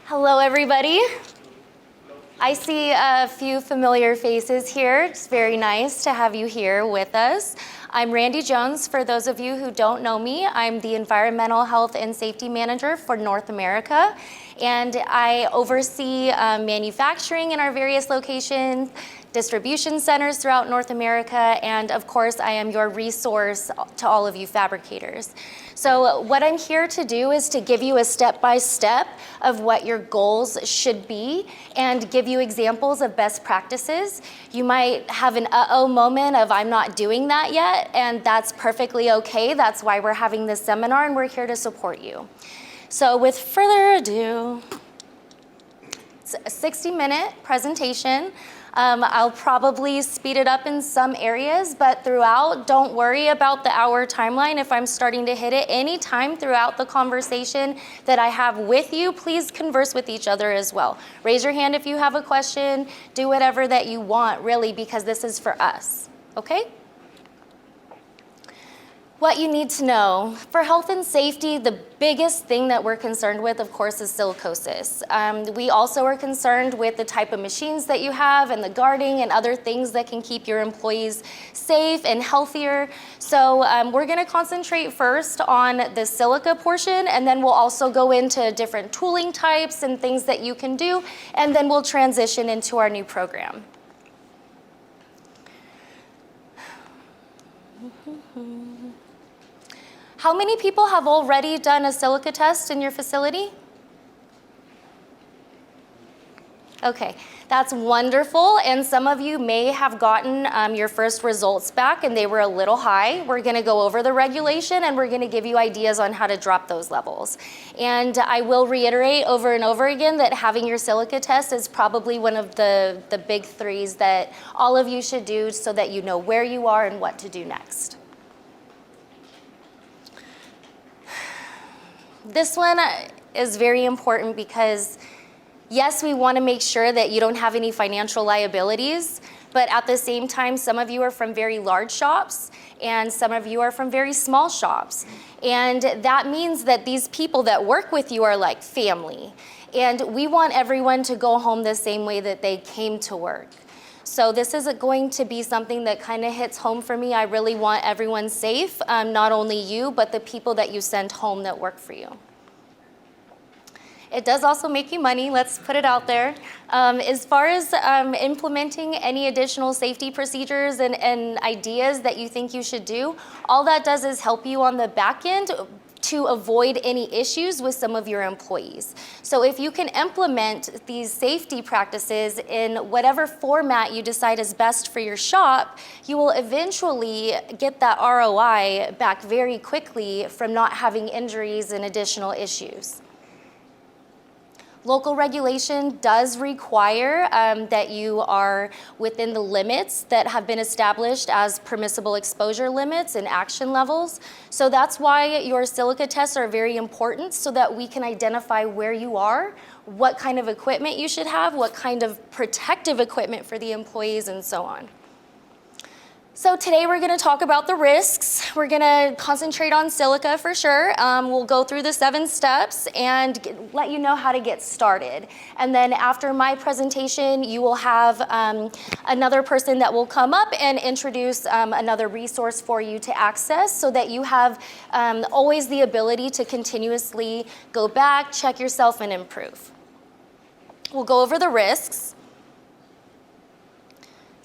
Hello, everybody. I see a few familiar faces here. It's very nice to have you here with us. I'm Randi Jones. For those of you who don't know me, I'm the Environmental Health and Safety Manager for North America, and I oversee manufacturing in our various locations, distribution centers throughout North America, and of course, I am your resource to all of you fabricators. So what I'm here to do is to give you a step-by-step of what your goals should be and give you examples of best practices. You might have an uh-oh moment of I'm not doing that yet, and that's perfectly okay. That's why we're having this seminar, and we're here to support you. So with further ado, it's a 60-minute presentation. I'll probably speed it up in some areas, but throughout, don't worry about the hour timeline. If I'm starting to hit it any time throughout the conversation that I have with you, please converse with each other as well. Raise your hand if you have a question. Do whatever that you want, really, because this is for us, okay? What you need to know. For health and safety, the biggest thing that we're concerned with, of course, is silicosis. We also are concerned with the type of machines that you have and the guarding and other things that can keep your employees safe and healthier. So we're gonna concentrate first on the silica portion, and then we'll also go into different tooling types and things that you can do, and then we'll transition into our new program. How many people have already done a silica test in your facility? Okay, that's wonderful, and some of you may have gotten your first results back and they were a little high. We're gonna go over the regulation and we're gonna give you ideas on how to drop those levels. And I will reiterate over and over again that having your silica test is probably one of the big threes that all of you should do so that you know where you are and what to do next. This one is very important because, yes, we want to make sure that you don't have any financial liabilities, but at the same time, some of you are from very large shops and some of you are from very small shops. And that means that these people that work with you are like family. And we want everyone to go home the same way that they came to work. So this is going to be something that kind of hits home for me. I really want everyone safe, not only you, but the people that you send home that work for you. It does also make you money, let's put it out there. As far as implementing any additional safety procedures and ideas that you think you should do, all that does is help you on the back end to avoid any issues with some of your employees. So if you can implement these safety practices in whatever format you decide is best for your shop, you will eventually get that ROI back very quickly from not having injuries and additional issues. Local regulation does require that you are within the limits that have been established as permissible exposure limits and action levels. So that's why your silica tests are very important so that we can identify where you are, what kind of equipment you should have, what kind of protective equipment for the employees, and so on. So today we're gonna talk about the risks. We're gonna concentrate on silica for sure. We'll go through the 7 steps and let you know how to get started. And then after my presentation, you will have another person that will come up and introduce another resource for you to access so that you have always the ability to continuously go back, check yourself, and improve. We'll go over the risks.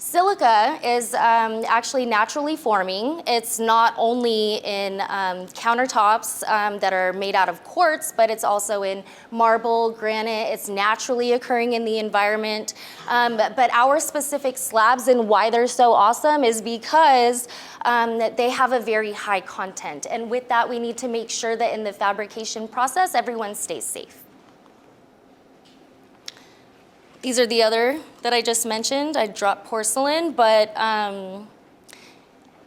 Silica is actually naturally forming. It's not only in countertops that are made out of quartz, but it's also in marble, granite. It's naturally occurring in the environment. But our specific slabs and why they're so awesome is because they have a very high content. And with that, we need to make sure that in the fabrication process, everyone stays safe. These are the other that I just mentioned. I dropped porcelain, but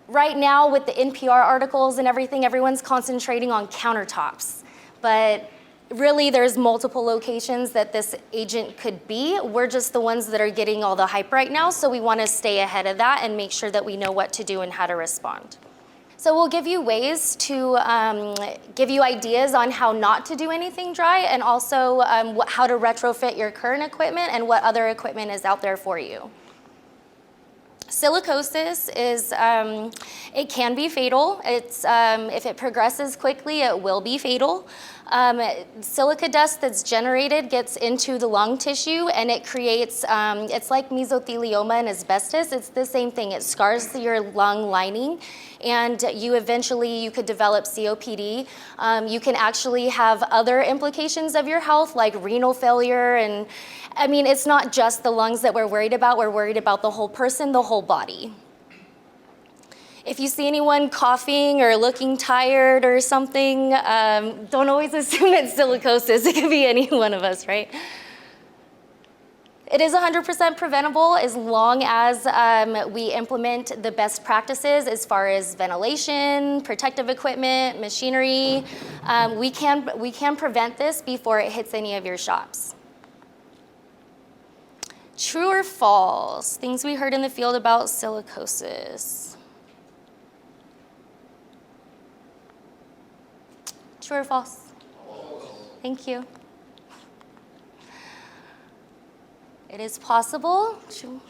right now with the NPR articles and everything, everyone's concentrating on countertops. But really, there's multiple locations that this agent could be. We're just the ones that are getting all the hype right now, so we want to stay ahead of that and make sure that we know what to do and how to respond. So we'll give you ways to give you ideas on how not to do anything dry, and also how to retrofit your current equipment and what other equipment is out there for you. Silicosis is, it can be fatal. It's, if it progresses quickly, it will be fatal. Silica dust that's generated gets into the lung tissue, and it creates, it's like mesothelioma and asbestos. It's the same thing. It scars your lung lining, and you could develop COPD. You can actually have other implications of your health, like renal failure. And I mean, it's not just the lungs that we're worried about. We're worried about the whole person, the whole body. If you see anyone coughing or looking tired or something, don't always assume it's silicosis. It could be any one of us, right? It is 100% preventable as long as we implement the best practices as far as ventilation, protective equipment, machinery. We can prevent this before it hits any of your shops. True or false? Things we heard in the field about silicosis. True or false? False. Thank you. It is possible. True.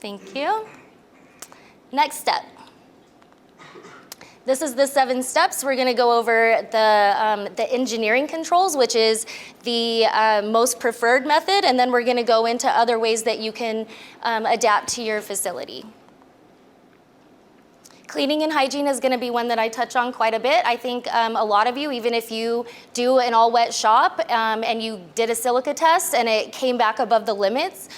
Thank you. Next step. This is the 7 steps. We're going to go over the engineering controls, which is the most preferred method, and then we're going to go into other ways that you can adapt to your facility. Cleaning and hygiene is going to be one that I touch on quite a bit. I think a lot of you, even if you do an all-wet shop and you did a silica test and it came back above the limits,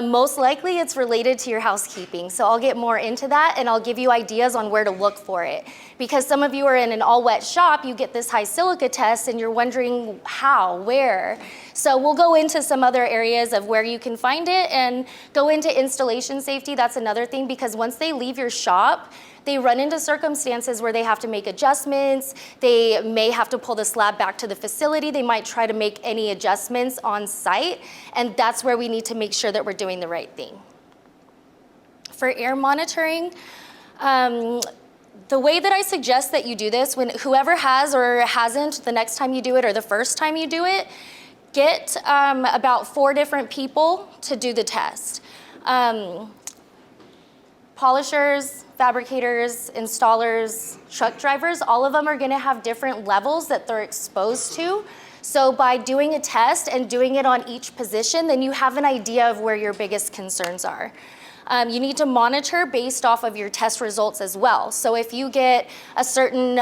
most likely it's related to your housekeeping. So I'll get more into that, and I'll give you ideas on where to look for it. Because some of you are in an all-wet shop, you get this high silica test and you're wondering how, where. So we'll go into some other areas of where you can find it and go into installation safety. That's another thing, because once they leave your shop, they run into circumstances where they have to make adjustments. They may have to pull the slab back to the facility. They might try to make any adjustments on site, and that's where we need to make sure that we're doing the right thing. For air monitoring, the way that I suggest that you do this, when whoever has or hasn't, the next time you do it or the first time you do it, get about 4 different people to do the test. Polishers, fabricators, installers, truck drivers, all of them are gonna have different levels that they're exposed to. So by doing a test and doing it on each position, then you have an idea of where your biggest concerns are. You need to monitor based off of your test results as well. So if you get a certain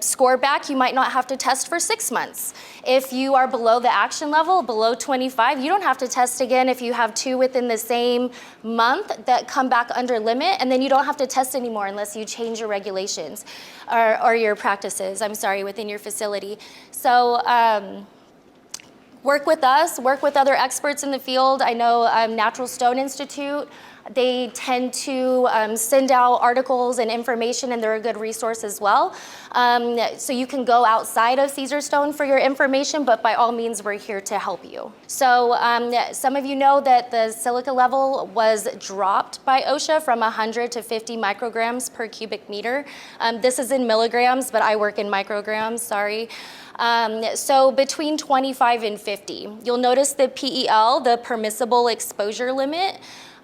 score back, you might not have to test for 6 months. If you are below the action level, below 25, you don't have to test again if you have 2 within the same month that come back under limit, and then you don't have to test anymore unless you change your regulations or your practices, within your facility. So work with us, work with other experts in the field. I know Natural Stone Institute, they tend to send out articles and information, and they're a good resource as well. So you can go outside of Caesarstone for your information, but by all means, we're here to help you. So some of you know that the silica level was dropped by OSHA from 100 to 50 micrograms per cubic meter. This is in milligrams, but I work in micrograms, sorry. So between 25 and 50. You'll notice the PEL, the permissible exposure limit.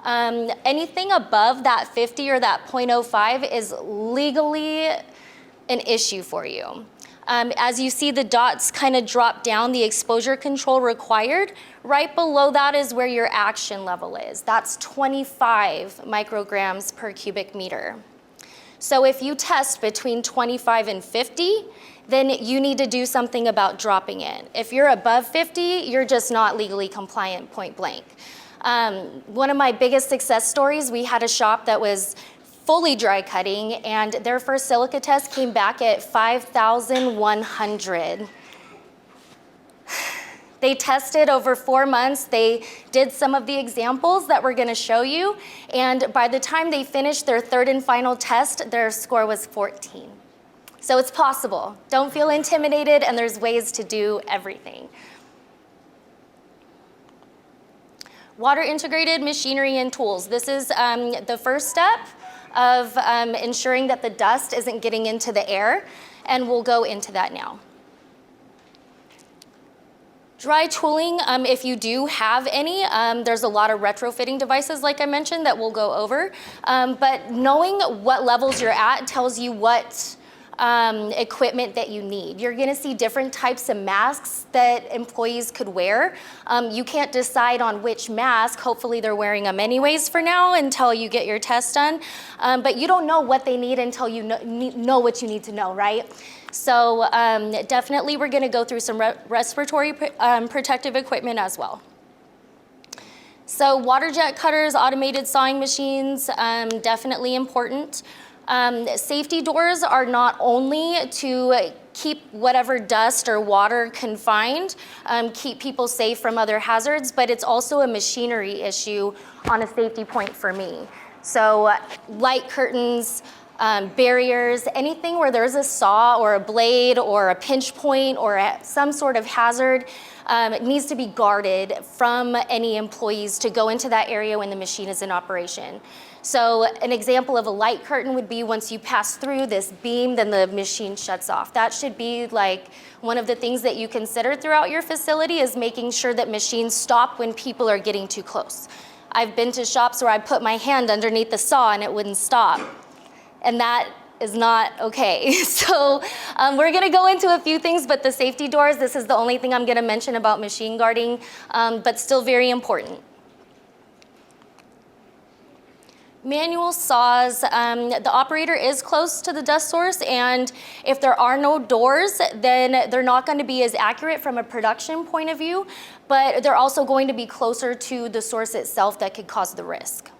Anything above that 50 or that 0.05 is legally an issue for you. As you see the dots kind of drop down, the exposure control required, right below that is where your action level is. That's 25 micrograms per cubic meter. So if you test between 25 and 50, then you need to do something about dropping it. If you're above 50, you're just not legally compliant, point blank. One of my biggest success stories, we had a shop that was fully dry cutting, and their first silica test came back at 5,100. They tested over 4 months. They did some of the examples that we're gonna show you, and by the time they finished their 3rd and final test, their score was 14. So it's possible. Don't feel intimidated, and there's ways to do everything. Water integrated machinery and tools. This is the first step. of ensuring that the dust isn't getting into the air, and we'll go into that now. Dry tooling, if you do have any, there's a lot of retrofitting devices like I mentioned that we'll go over, but knowing what levels you're at tells you what equipment that you need. You're gonna see different types of masks that employees could wear. You can't decide on which mask, hopefully they're wearing them anyways for now until you get your test done, but you don't know what they need until you know what you need to know, right? So definitely we're gonna go through some respiratory protective equipment as well. So water jet cutters, automated sawing machines, definitely important. Safety doors are not only to keep whatever dust or water confined, keep people safe from other hazards, but it's also a machinery issue on a safety point for me. So light curtains, barriers, anything where there's a saw or a blade or a pinch point or some sort of hazard, it needs to be guarded from any employees to go into that area when the machine is in operation. So an example of a light curtain would be once you pass through this beam, then the machine shuts off. That should be like one of the things that you consider throughout your facility is making sure that machines stop when people are getting too close. I've been to shops where I put my hand underneath the saw and it wouldn't stop. And that is not okay. So we're gonna go into a few things, but the safety doors, this is the only thing I'm gonna mention about machine guarding, but still very important. Manual saws, the operator is close to the dust source, and if there are no doors, then they're not going to be as accurate from a production point of view, but they're also going to be closer to the source itself that could cause the risk.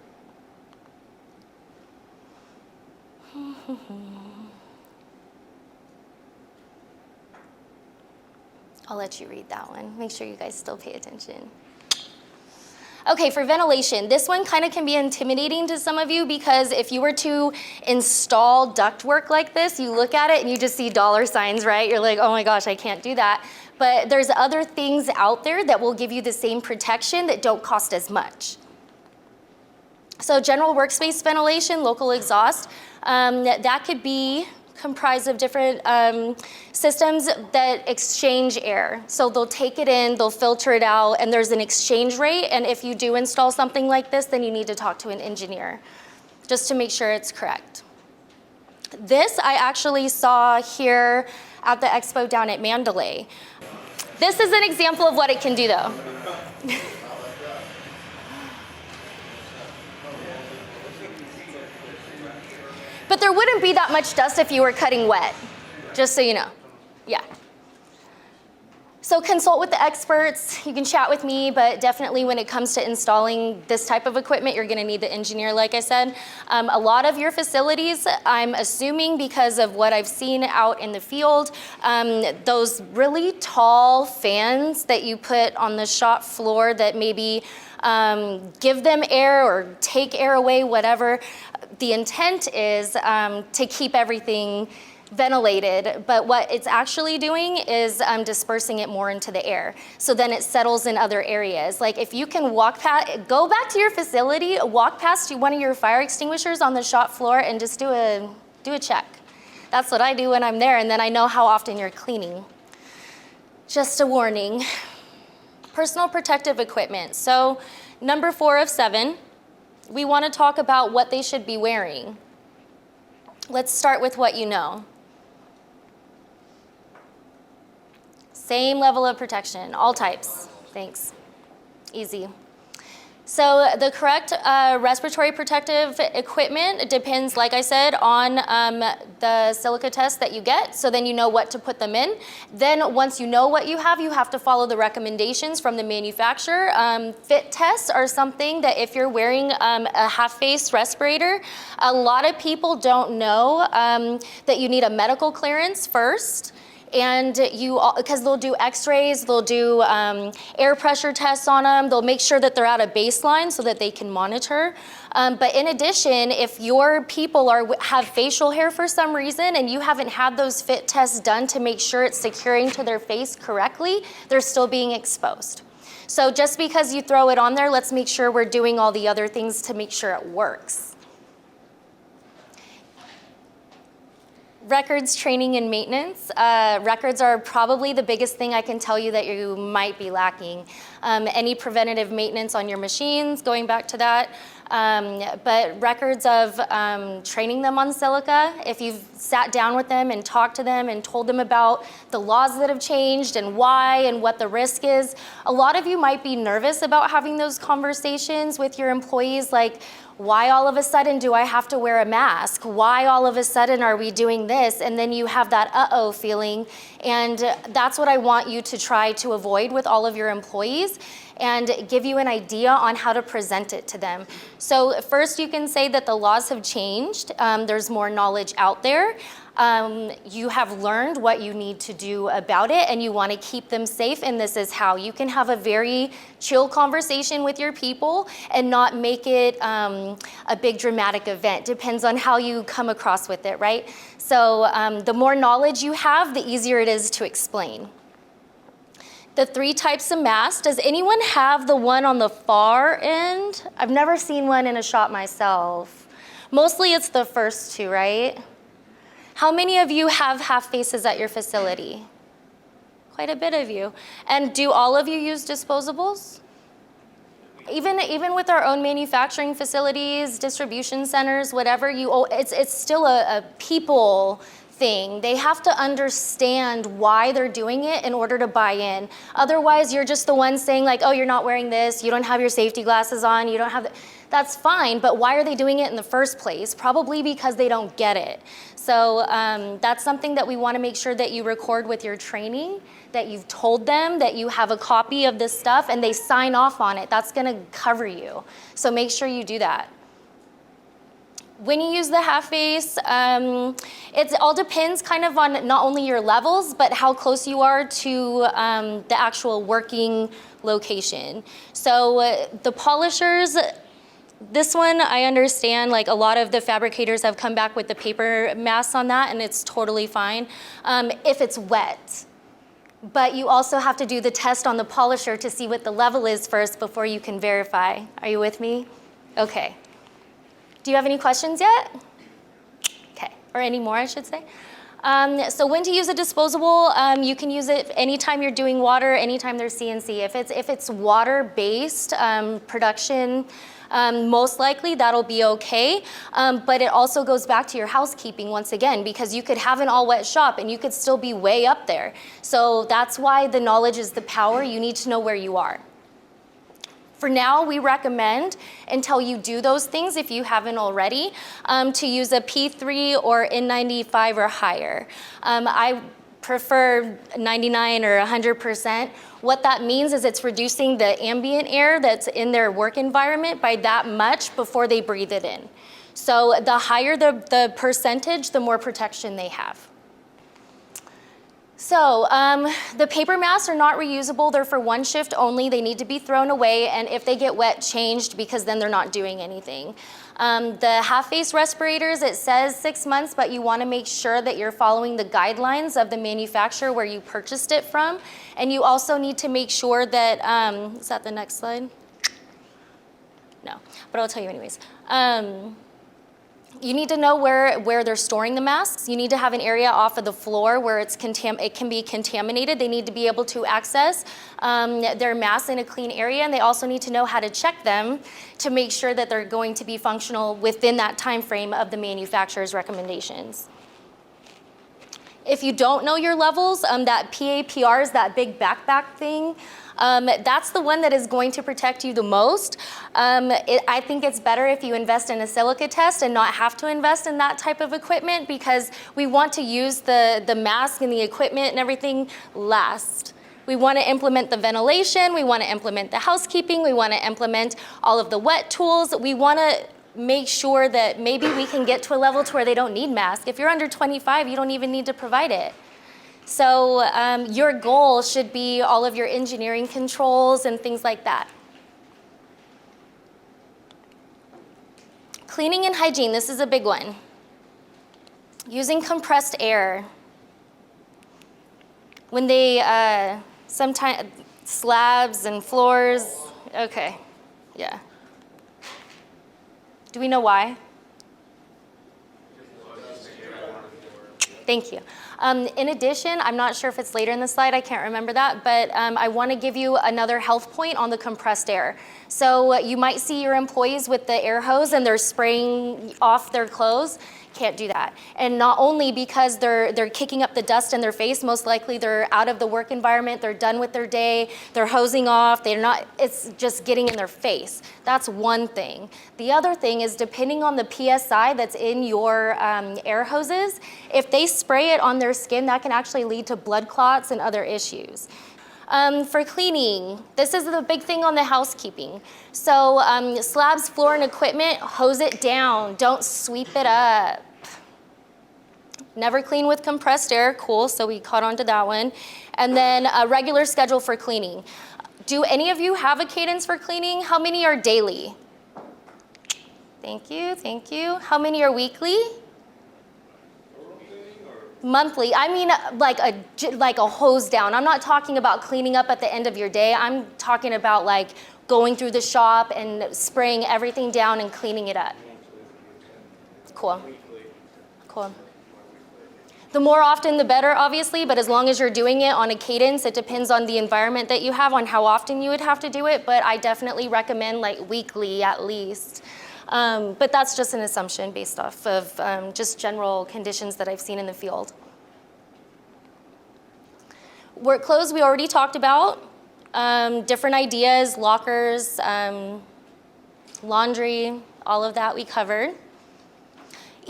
I'll let you read that one. Make sure you guys still pay attention. Okay, for ventilation, this one kind of can be intimidating to some of you because if you were to install ductwork like this, you look at it and you just see dollar signs, right? You're like, oh my gosh, I can't do that. But there's other things out there that will give you the same protection that don't cost as much. So general workspace ventilation, local exhaust, that could be comprised of different systems that exchange air. So they'll take it in, they'll filter it out, and there's an exchange rate. And if you do install something like this, then you need to talk to an engineer just to make sure it's correct. This I actually saw here at the expo down at Mandalay. This is an example of what it can do though. But there wouldn't be that much dust if you were cutting wet, just so you know. Yeah. So consult with the experts. You can chat with me, but definitely when it comes to installing this type of equipment, you're gonna need the engineer, like I said. A lot of your facilities, I'm assuming because of what I've seen out in the field, those really tall fans that you put on the shop floor that maybe give them air or take air away, whatever. The intent is to keep everything ventilated, but what it's actually doing is dispersing it more into the air. So then it settles in other areas. Like if you can walk past, go back to your facility, walk past one of your fire extinguishers on the shop floor and just do a check. That's what I do when I'm there, and then I know how often you're cleaning. Just a warning. Personal protective equipment. So number 4 of 7. We want to talk about what they should be wearing. Let's start with what you know. Same level of protection, all types. Thanks. Easy. So the correct respiratory protective equipment depends, like I said, on the silica test that you get, so then you know what to put them in. Then once you know what you have to follow the recommendations from the manufacturer. Fit tests are something that if you're wearing a half-face respirator, a lot of people don't know that you need a medical clearance first. And because they'll do x-rays, they'll do air pressure tests on them, they'll make sure that they're at a baseline so that they can monitor. But in addition, if your people have facial hair for some reason and you haven't had those fit tests done to make sure it's securing to their face correctly, they're still being exposed. So just because you throw it on there, let's make sure we're doing all the other things to make sure it works. Records, training, and maintenance. Records are probably the biggest thing I can tell you that you might be lacking. Any preventative maintenance on your machines, going back to that. But records of training them on silica, if you've sat down with them and talked to them and told them about the laws that have changed and why and what the risk is. A lot of you might be nervous about having those conversations with your employees, like, why all of a sudden do I have to wear a mask? Why all of a sudden are we doing this? And then you have that uh-oh feeling. And that's what I want you to try to avoid with all of your employees and give you an idea on how to present it to them. So first you can say that the laws have changed. There's more knowledge out there. You have learned what you need to do about it and you want to keep them safe, and this is how. You can have a very chill conversation with your people and not make it a big dramatic event. Depends on how you come across with it, right? So the more knowledge you have, the easier it is to explain. The 3 types of masks. Does anyone have the one on the far end? I've never seen one in a shop myself. Mostly it's the first 2, right? How many of you have half faces at your facility? Quite a bit of you. And do all of you use disposables? Even with our own manufacturing facilities, distribution centers, whatever, it's still a people thing. They have to understand why they're doing it in order to buy in. Otherwise, you're just the one saying like, oh, you're not wearing this, you don't have your safety glasses on, you don't have that's fine, but why are they doing it in the first place? Probably because they don't get it. So that's something that we want to make sure that you record with your training, that you've told them, that you have a copy of this stuff and they sign off on it. That's going to cover you. So make sure you do that. When you use the half face, it all depends kind of on not only your levels, but how close you are to the actual working location. So the polishers, this one I understand, like a lot of the fabricators have come back with the paper masks on that and it's totally fine if it's wet. But you also have to do the test on the polisher to see what the level is first before you can verify. Are you with me? Okay. Do you have any questions yet? Okay, or any more I should say. So when to use a disposable, you can use it anytime you're doing water, anytime there's CNC. If it's water-based production, most likely that'll be okay. But it also goes back to your housekeeping once again, because you could have an all-wet shop and you could still be way up there. So that's why the knowledge is the power. You need to know where you are. For now, we recommend, until you do those things, if you haven't already, to use a P3 or N95 or higher. I prefer 99 or 100%. What that means is it's reducing the ambient air that's in their work environment by that much before they breathe it in. So the higher the percentage, the more protection they have. So the paper masks are not reusable. They're for one shift only. They need to be thrown away, and if they get wet, changed, because then they're not doing anything. The half-face respirators, it says 6 months, but you want to make sure that you're following the guidelines of the manufacturer where you purchased it from. And you also need to make sure that, is that the next slide? No, but I'll tell you anyways. You need to know where they're storing the masks. You need to have an area off of the floor where it can be contaminated. They need to be able to access their masks in a clean area, and they also need to know how to check them to make sure that they're going to be functional within that time frame of the manufacturer's recommendations. If you don't know your levels, that PAPR is that big backpack thing. That's the one that is going to protect you the most. I think it's better if you invest in a silica test and not have to invest in that type of equipment, because we want to use the mask and the equipment and everything last. We want to implement the ventilation, we want to implement the housekeeping, we want to implement all of the wet tools. We want to make sure that maybe we can get to a level to where they don't need masks. If you're under 25, you don't even need to provide it. So your goal should be all of your engineering controls and things like that. Cleaning and hygiene, this is a big one. Using compressed air. When they, sometimes, slabs and floors, okay, yeah. Do we know why? Thank you. In addition, I'm not sure if it's later in the slide, I can't remember that, but I want to give you another health point on the compressed air. So you might see your employees with the air hose and they're spraying off their clothes. Can't do that. And not only because they're kicking up the dust in their face, most likely they're out of the work environment, they're done with their day, they're hosing off, it's just getting in their face. That's one thing. The other thing is depending on the PSI that's in your air hoses, if they spray it on their skin, that can actually lead to blood clots and other issues. For cleaning, this is the big thing on the housekeeping. So slabs, floor, and equipment, hose it down. Don't sweep it up. Never clean with compressed air, cool, so we caught on to that one. And then a regular schedule for cleaning. Do any of you have a cadence for cleaning? How many are daily? Thank you, thank you. How many are weekly? Monthly. I mean like a hose down. I'm not talking about cleaning up at the end of your day. I'm talking about like going through the shop and spraying everything down and cleaning it up. Cool. Cool. The more often the better, obviously, but as long as you're doing it on a cadence, it depends on the environment that you have, on how often you would have to do it, but I definitely recommend like weekly at least. But that's just an assumption based off of just general conditions that I've seen in the field. Work clothes we already talked about. Different ideas, lockers, laundry, all of that we covered.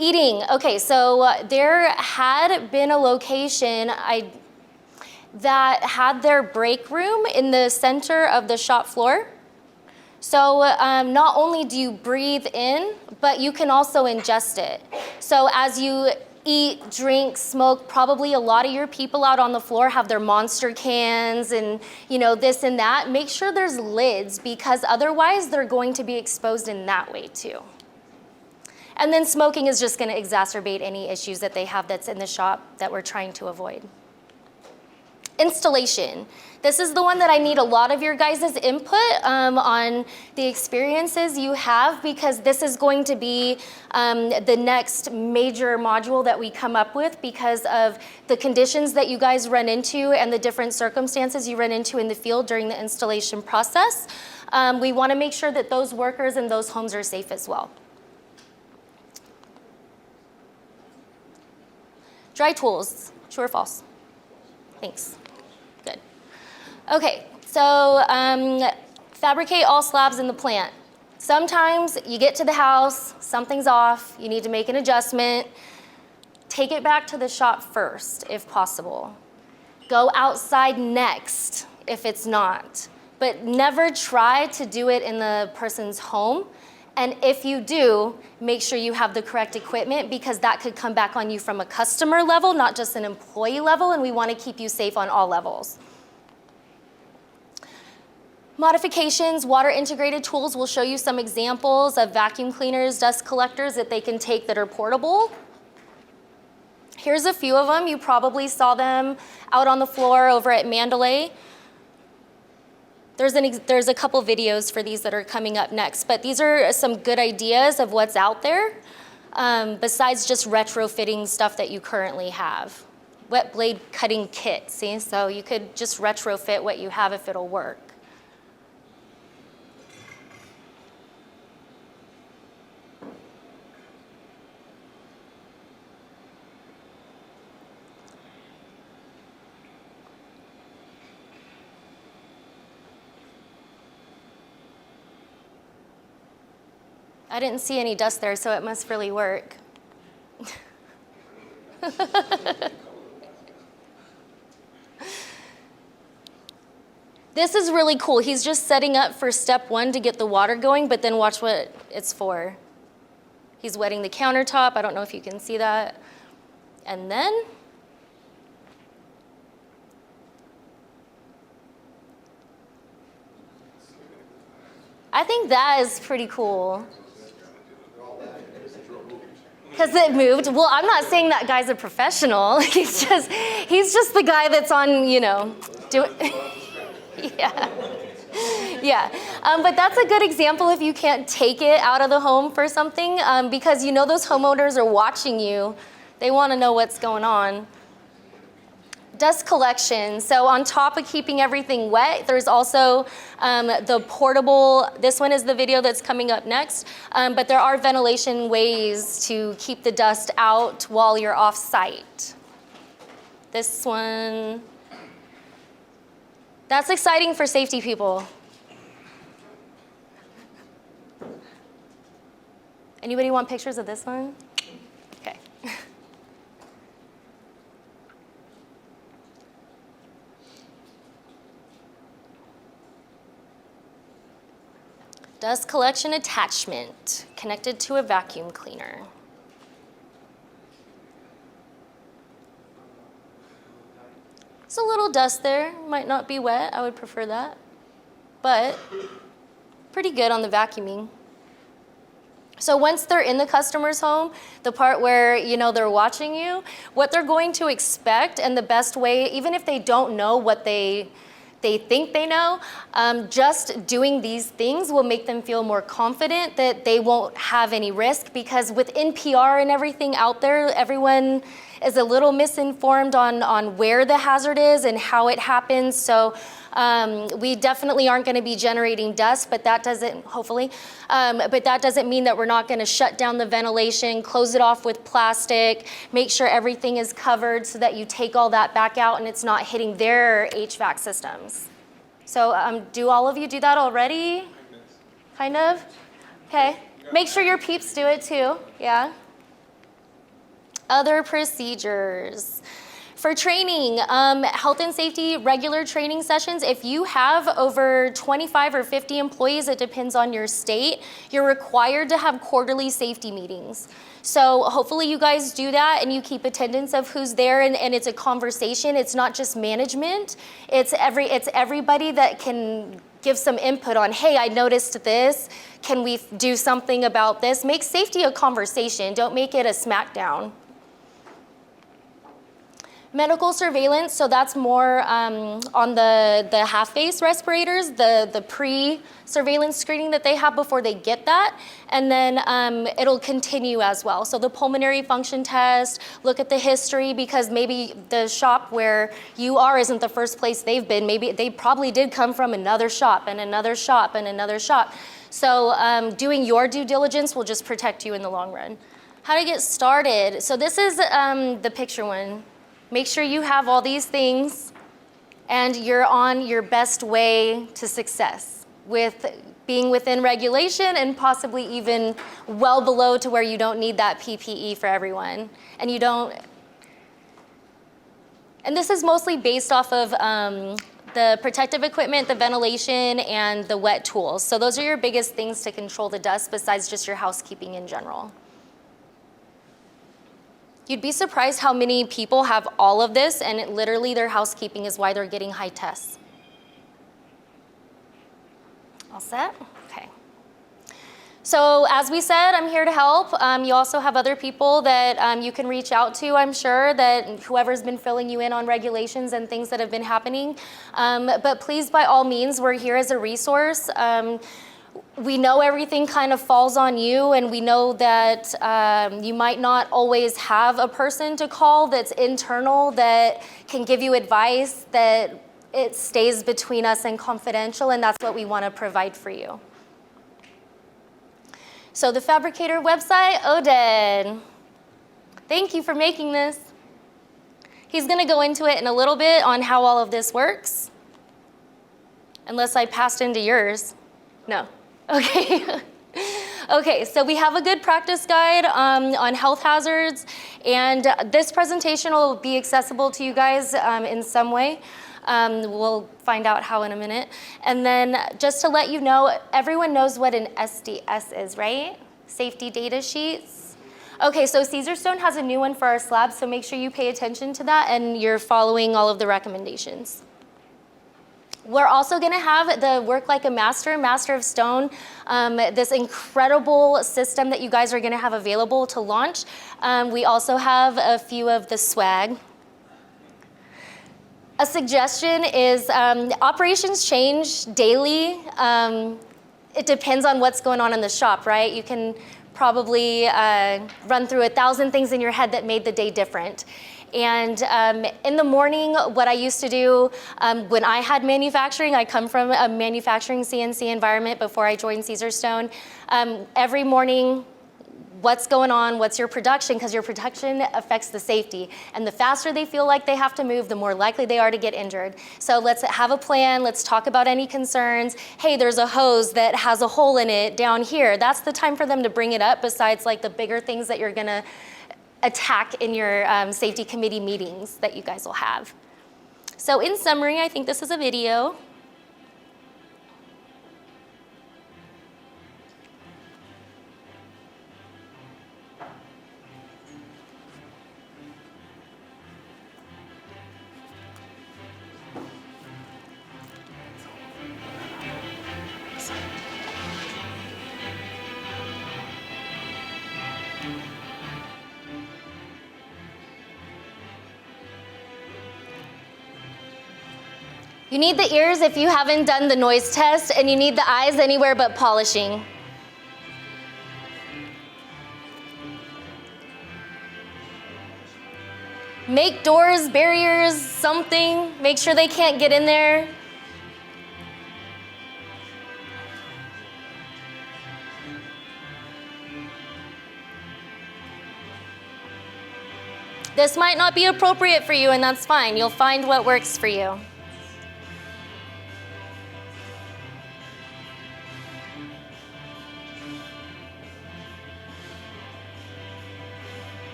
Eating, okay, so there had been a location that had their break room in the center of the shop floor. So not only do you breathe in, but you can also ingest it. So as you eat, drink, smoke, probably a lot of your people out on the floor have their Monster cans and this and that. Make sure there's lids because otherwise they're going to be exposed in that way too. And then smoking is just going to exacerbate any issues that they have that's in the shop that we're trying to avoid. Installation. This is the one that I need a lot of your guys' input on the experiences you have because this is going to be the next major module that we come up with because of the conditions that you guys run into and the different circumstances you run into in the field during the installation process. We want to make sure that those workers and those homes are safe as well. Dry tools, true or false? Thanks. Good. Okay, so fabricate all slabs in the plant. Sometimes you get to the house, something's off, you need to make an adjustment. Take it back to the shop first, if possible. Go outside next, if it's not. But never try to do it in the person's home. And if you do, make sure you have the correct equipment because that could come back on you from a customer level, not just an employee level, and we want to keep you safe on all levels. Modifications, water integrated tools. We'll show you some examples of vacuum cleaners, dust collectors that they can take that are portable. Here's a few of them. You probably saw them out on the floor over at Mandalay. There's a couple videos for these that are coming up next, but these are some good ideas of what's out there besides just retrofitting stuff that you currently have. Wet blade cutting kit, see? So you could just retrofit what you have if it'll work. I didn't see any dust there, so it must really work. This is really cool. He's just setting up for step one to get the water going, but then watch what it's for. He's wetting the countertop. I don't know if you can see that. And then I think that is pretty cool. Because it moved. Well, I'm not saying that guy's a professional. He's just the guy that's on, doing. Yeah. Yeah. But that's a good example if you can't take it out of the home for something, because those homeowners are watching you They want to know what's going on. Dust collection. So on top of keeping everything wet, there's also the portable, this one is the video that's coming up next, but there are ventilation ways to keep the dust out while you're off site. This one, that's exciting for safety people. Anybody want pictures of this one? Okay. Dust collection attachment connected to a vacuum cleaner. It's a little dust there, might not be wet, I would prefer that, but pretty good on the vacuuming. So once they're in the customer's home, the part where they're watching you, what they're going to expect and the best way, even if they don't know what they think they know, just doing these things will make them feel more confident that they won't have any risk, because with NPR and everything out there, everyone is a little misinformed on where the hazard is and how it happens. So we definitely aren't going to be generating dust, but that doesn't, hopefully, but that doesn't mean that we're not going to shut down the ventilation, close it off with plastic, make sure everything is covered so that you take all that back out and it's not hitting their HVAC systems. So do all of you do that already? Kind of? Okay. Make sure your peeps do it too. Yeah. Other procedures. For training, health and safety, regular training sessions, if you have over 25 or 50 employees, it depends on your state, you're required to have quarterly safety meetings. So hopefully you guys do that and you keep attendance of who's there, and it's a conversation. It's not just management, it's everybody that can give some input on, hey, I noticed this, can we do something about this? Make safety a conversation, don't make it a smackdown. Medical surveillance, so that's more on the half-face respirators, the pre-surveillance screening that they have before they get that, and then it'll continue as well. So the pulmonary function test, look at the history, because maybe the shop where you are isn't the first place they've been. Maybe they probably did come from another shop and another shop and another shop. So doing your due diligence will just protect you in the long run. How to get started. So this is the picture one. Make sure you have all these things and you're on your best way to success with being within regulation and possibly even well below to where you don't need that PPE for everyone. And you don't, and this is mostly based off of the protective equipment, the ventilation, and the wet tools. So those are your biggest things to control the dust besides just your housekeeping in general. You'd be surprised how many people have all of this, and literally their housekeeping is why they're getting high tests. All set? Okay. So as we said, I'm here to help. You also have other people that you can reach out to, I'm sure, that whoever's been filling you in on regulations and things that have been happening. But please, by all means, we're here as a resource. We know everything kind of falls on you, and we know that you might not always have a person to call that's internal that can give you advice, that it stays between us and confidential, and that's what we want to provide for you. So the Fabricator website, Oded, thank you for making this. He's going to go into it in a little bit on how all of this works, unless I passed into yours. No. Okay. Okay, so we have a good practice guide on health hazards, and this presentation will be accessible to you guys in some way. We'll find out how in a minute. And then just to let you know, everyone knows what an SDS is, right? Safety data sheets. Okay, so Caesarstone has a new one for our slabs, so make sure you pay attention to that and you're following all of the recommendations. We're also going to have the Work Like a Master, Master of Stone, this incredible system that you guys are going to have available to launch. We also have a few of the swag. A suggestion is operations change daily. It depends on what's going on in the shop, right? You can probably run through 1,000 things in your head that made the day different. And in the morning, what I used to do when I had manufacturing, I come from a manufacturing CNC environment before I joined Caesarstone. Every morning, what's going on, what's your production, because your production affects the safety. And the faster they feel like they have to move, the more likely they are to get injured. So let's have a plan, let's talk about any concerns. Hey, there's a hose that has a hole in it down here. That's the time for them to bring it up, besides like the bigger things that you're gonna attack in your safety committee meetings that you guys will have. So in summary, I think this is a video. You need the ears if you haven't done the noise test, and you need the eyes anywhere but polishing. Make doors, barriers, something. Make sure they can't get in there. This might not be appropriate for you, and that's fine. You'll find what works for you.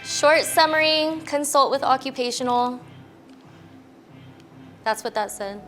Short summary, consult with occupational. That's what that said.